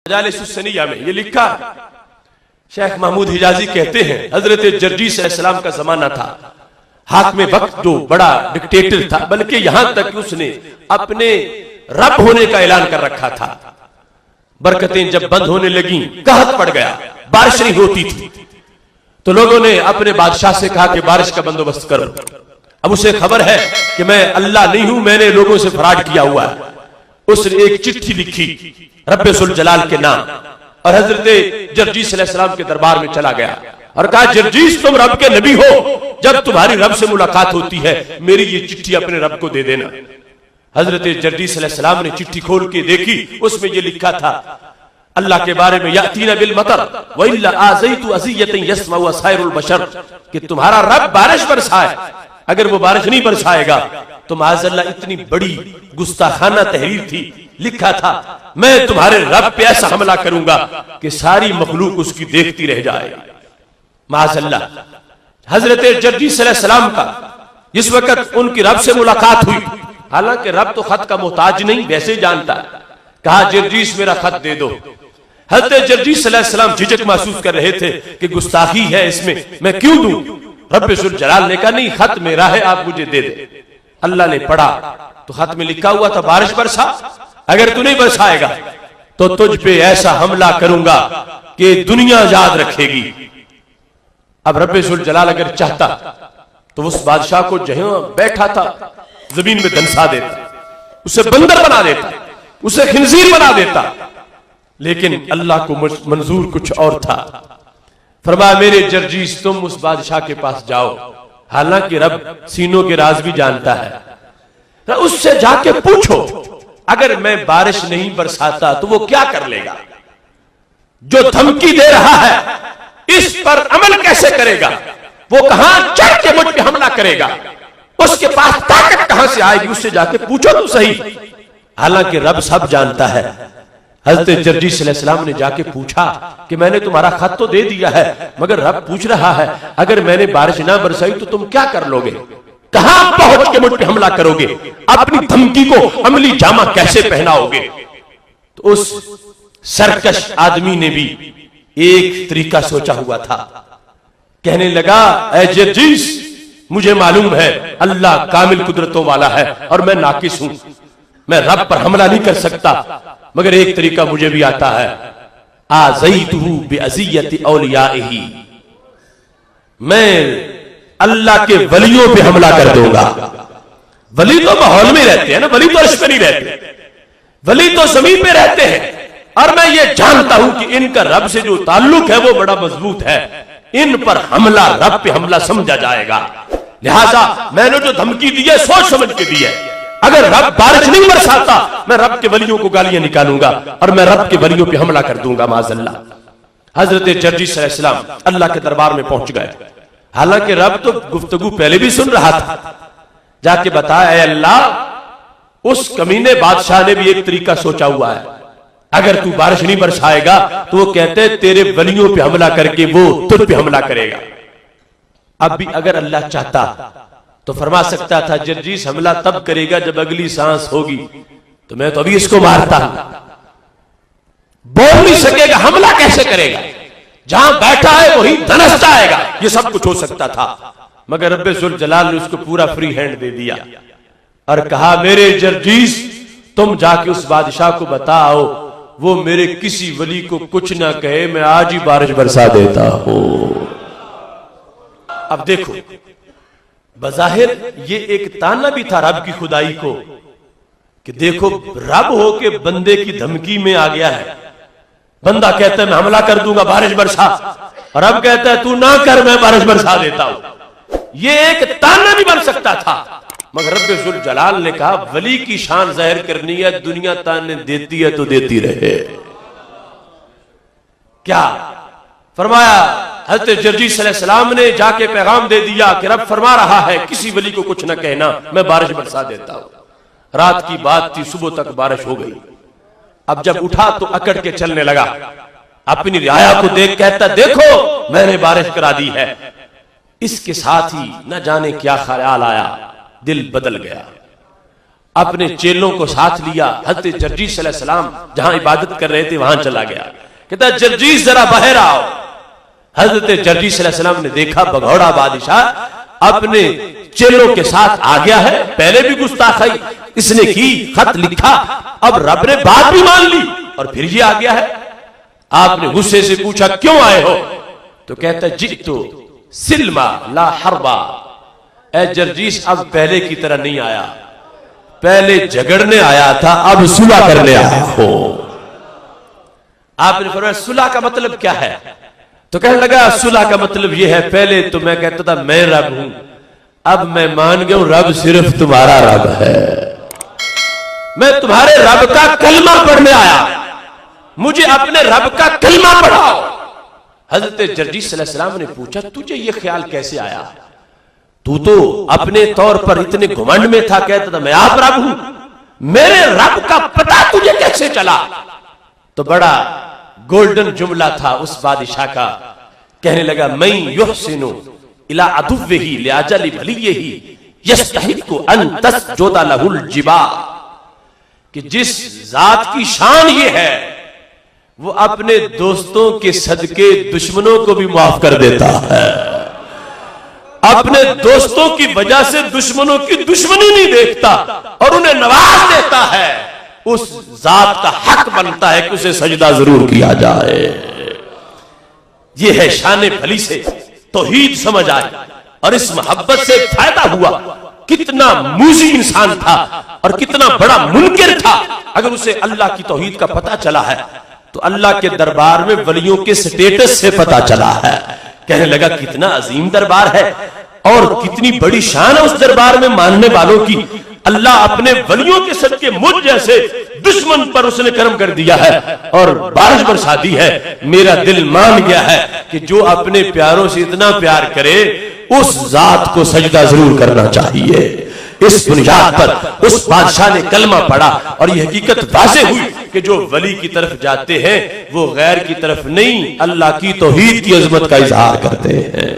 मजालिसुस्सनिया में ये लिखा, शेख महमूद हिजाजी कहते हैं हजरत जर्जीस अलैहिस्सलाम का जमाना था, हाकिम वक्त जो बड़ा डिक्टेटर था, बल्कि यहां तक कि उसने अपने रब होने का ऐलान कर रखा था। बरकतें जब बंद होने लगी, कहत पड़ गया, बारिश नहीं होती थी, तो लोगों ने अपने बादशाह से कहा कि बारिश का बंदोबस्त करो। अब उसे खबर है कि मैं अल्लाह नहीं हूं, मैंने लोगों से फराड किया हुआ है। उसने एक चिट्ठी लिखी रब्बे जुल जलाल के नाम और हजरत जर्जीस अलैहिस्सलाम के दरबार में चला गया और कहा, जर्जीस तुम रब के नबी हो, जब तुम्हारी रब से मुलाकात होती है मेरी ये चिट्ठी अपने रब को दे देना। हजरत जर्जीस अलैहिस्सलाम ने चिट्ठी खोल के देखी, उसमें ये लिखा था अल्लाह के बारे में, यातीना बिल मतर व इल्ला आज़ैतु अज़ियतन यस्माउ साइरुल बशर, कि तुम्हारा रब बारिश बरसाए, अगर वो बारिश नहीं बरसाएगा तो माज़अल्लाह इतनी बड़ी गुस्ताखाना तहरीर थी, लिखा था मैं तुम्हारे रब पे ऐसा हमला करूंगा कि सारी मखलूक उसकी देखती रह जाएगी। माज़अल्लाह हजरत जर्जीस अलैहिस्सलाम का इस वक्त उनकी रब से मुलाकात हुई, हालांकि रब तो खत का मोहताज नहीं, वैसे जानता है। कहा जर्जीस मेरा खत दे दो। हजरत जर्जीस अलैहिस्सलाम झिझक महसूस कर रहे थे कि गुस्ताखी है इसमें, मैं क्यों दूं? रब्बे जुल जलाल ने कहा नहीं, खत मेरा है, आप मुझे दे दे। अल्लाह ने पढ़ा तो खत में लिखा हुआ था बारिश बरसा, अगर तू नहीं बरसाएगा तो तुझ पे ऐसा हमला करूंगा कि दुनिया याद रखेगी। अब रब्बे जुल जलाल अगर चाहता तो उस बादशाह को जहां बैठा था जमीन में धंसा देता, उसे बंदर बना देता, उसे खिंजीर बना देता, लेकिन अल्लाह को मंजूर कुछ और था। फरमाया मेरे जर्जीस तुम उस बादशाह के पास जाओ, हालांकि रब सीनों के राज भी जानता है, उससे जाके पूछो अगर मैं बारिश नहीं बरसाता तो वो क्या कर लेगा, जो धमकी दे रहा है इस पर अमल कैसे करेगा, वो कहां चढ़ के मुझ पे हमला करेगा, उसके पास ताकत कहां से आएगी, उससे जाके पूछो तो सही। हालांकि रब सब जानता है। हजरत जर्जीस अलैहिस्सलाम ने जाके पूछा कि मैंने तुम्हारा खत तो दे दिया है, मगर रब पूछ रहा है अगर मैंने बारिश ना बरसाई तो तुम क्या कर लोगे, कहां पहुंच के मुझ पे हमला करोगे, अपनी धमकी को अमली जामा कैसे पहनाओगे। तो उस सरकश आदमी ने भी एक तरीका सोचा हुआ था, कहने लगा ऐ जर्जीस मुझे मालूम है अल्लाह कामिल कुदरतों वाला है और मैं नाकिस हूं, मैं रब पर हमला नहीं कर सकता, मगर एक तरीका मुझे भी आता है, आज़ैतुहु बिअज़ियति औलियाइही, मैं अल्लाह के वलियों पे हमला कर दूंगा। वली तो माहौल में रहते हैं ना, वली तो अर्श पे नहीं रहते, वली तो जमीन पे रहते हैं, और मैं ये जानता हूं कि इनका रब से जो ताल्लुक है वो बड़ा मजबूत है, इन पर हमला रब पे हमला समझा जाएगा। लिहाजा मैंने जो धमकी दी है सोच समझ के दी है, अगर रब बारिश नहीं बरसाता मैं रब के वलियों को गालियां निकालूंगा और मैं रब के वलियों पे हमला कर दूंगा माज़अल्लाह। हजरत जर्जीस अलैहिस्सलाम अल्लाह के दरबार में पहुंच गए, हालांकि रब तो गुफ्तगू पहले भी सुन रहा था। जाके बताया ऐ अल्लाह उस कमीने बादशाह ने भी एक तरीका सोचा हुआ है, अगर तू बारिश नहीं बरसाएगा तो वो कहते तेरे वलियों पे हमला करके वो तुझ पे हमला करेगा। अब भी अगर अल्लाह चाहता तो फरमा सकता था जर्जीस हमला तब करेगा जब अगली सांस होगी, तो मैं तो अभी इसको मारता हूं, बोल नहीं सकेगा, हमला कैसे करेगा, जहां बैठा है वही धनस जाएगा, ये सब कुछ हो सकता था, मगर रब्बे जुल जलाल ने उसको पूरा फ्री हैंड दे दिया और कहा मेरे जर्जीस तुम जाके उस बादशाह को बताओ वो मेरे किसी वली को कुछ ना कहे, मैं आज ही बारिश बरसा देता हूं। अब देखो बज़ाहिर ये एक ताना भी था रब की खुदाई को कि देखो रब हो के बंदे की धमकी में आ गया है, बंदा कहता है मैं हमला कर दूंगा बारिश बरसा, और रब कहता है तू ना कर मैं बारिश बरसा देता हूं। ये एक ताना भी बन सकता था, मगर रब्बे जुल जलाल ने कहा वली की शान जाहिर करनी है, दुनिया ताने देती है तो देती रहे। क्या फरमाया हज़रत जर्जीस अलैहिस्सलाम ने जाके पैगाम दे दिया कि रब फरमा रहा है किसी वली को कुछ न कहना, मैं बारिश बरसा देता हूं। रात की बात थी, सुबह तक बारिश हो गई। अब जब उठा तो अकड़ के चलने लगा, अपनी रियाया को देख कहता देखो मैंने बारिश करा दी है। इसके साथ ही न जाने क्या ख्याल आया, दिल बदल गया अपने चेलों को साथ लिया, हज़रत जर्जीस अलैहिस्सलाम जहां इबादत कर रहे थे वहां चला गया। कहता जर्जीस जरा बाहर आओ। हज़रत जर्जीस अलैहिस्सलाम ने देखा भगौड़ा बादशाह अपने चेलों के साथ आ गया है। पहले भी गुस्ताखी इसने की, खत लिखा, अब रब ने बात भी मान ली और फिर ये आ गया है। आपने गुस्से से पूछा क्यों आए हो? तो कहता जित्तु सिल्मा ला हरबा। ए जर्जीस अब पहले की तरह नहीं आया, पहले झगड़ने आया था, अब सुलह करने आया हो। आपने फरमाया सुलह का मतलब क्या है? तो कहने लगा सुलह का मतलब यह है, पहले तो मैं कहता था मैं रब हूं, अब मैं मान गया हूं रब सिर्फ तुम्हारा रब है। मैं तुम्हारे रब का कलमा पढ़ने आया, मुझे अपने रब का कलमा पढ़ाओ। हजरत जर्जीस अलैहिस्सलाम ने पूछा तुझे यह ख्याल कैसे आया? तू तो अपने तौर पर इतने घुमंड में था, कहता था मैं आप रब हूं, मेरे रब का पता तुझे कैसे चला? तो बड़ा गोल्डन जुमला था उस बादशाह का। कहने लगा मैं युहसिनु इला अदुव्विही लिअजली वलियही यस्तहिक्कु अन तस्जुदा लहुल जिबा, कि जिस जात की शान ये है वो अपने दोस्तों के सदके दुश्मनों को भी माफ कर देता है, अपने दोस्तों की वजह से दुश्मनों की दुश्मनी नहीं देखता और उन्हें नवाज देता है। उस जात का हक बनता है कि उसे सजदा जरूर किया जाए। यह है शान भली से तौहीद समझ आए और इस मोहब्बत से फायदा हुआ। कितना मूजी इंसान था और कितना बड़ा मुनकिर था, अगर उसे अल्लाह की तौहीद का पता चला है तो अल्लाह के दरबार में वलियों के स्टेटस से पता चला है। कहने लगा कितना अजीम दरबार है और कितनी बड़ी शान है उस दरबार में मानने वालों की। अल्लाह अपने वलियों के सदके मुझ जैसे दुश्मन पर उसने कर्म कर दिया है और बारिश बरसा दी है। मेरा दिल मान गया है कि जो अपने प्यारों से इतना प्यार करे उस जात को सजदा जरूर करना चाहिए। इस बुनियाद पर उस बादशाह ने कलमा पढ़ा और यह हकीकत वाज़ेह हुई कि जो वली की तरफ जाते हैं वो गैर की तरफ नहीं, अल्लाह की तौहीद की अजमत का इजहार करते हैं।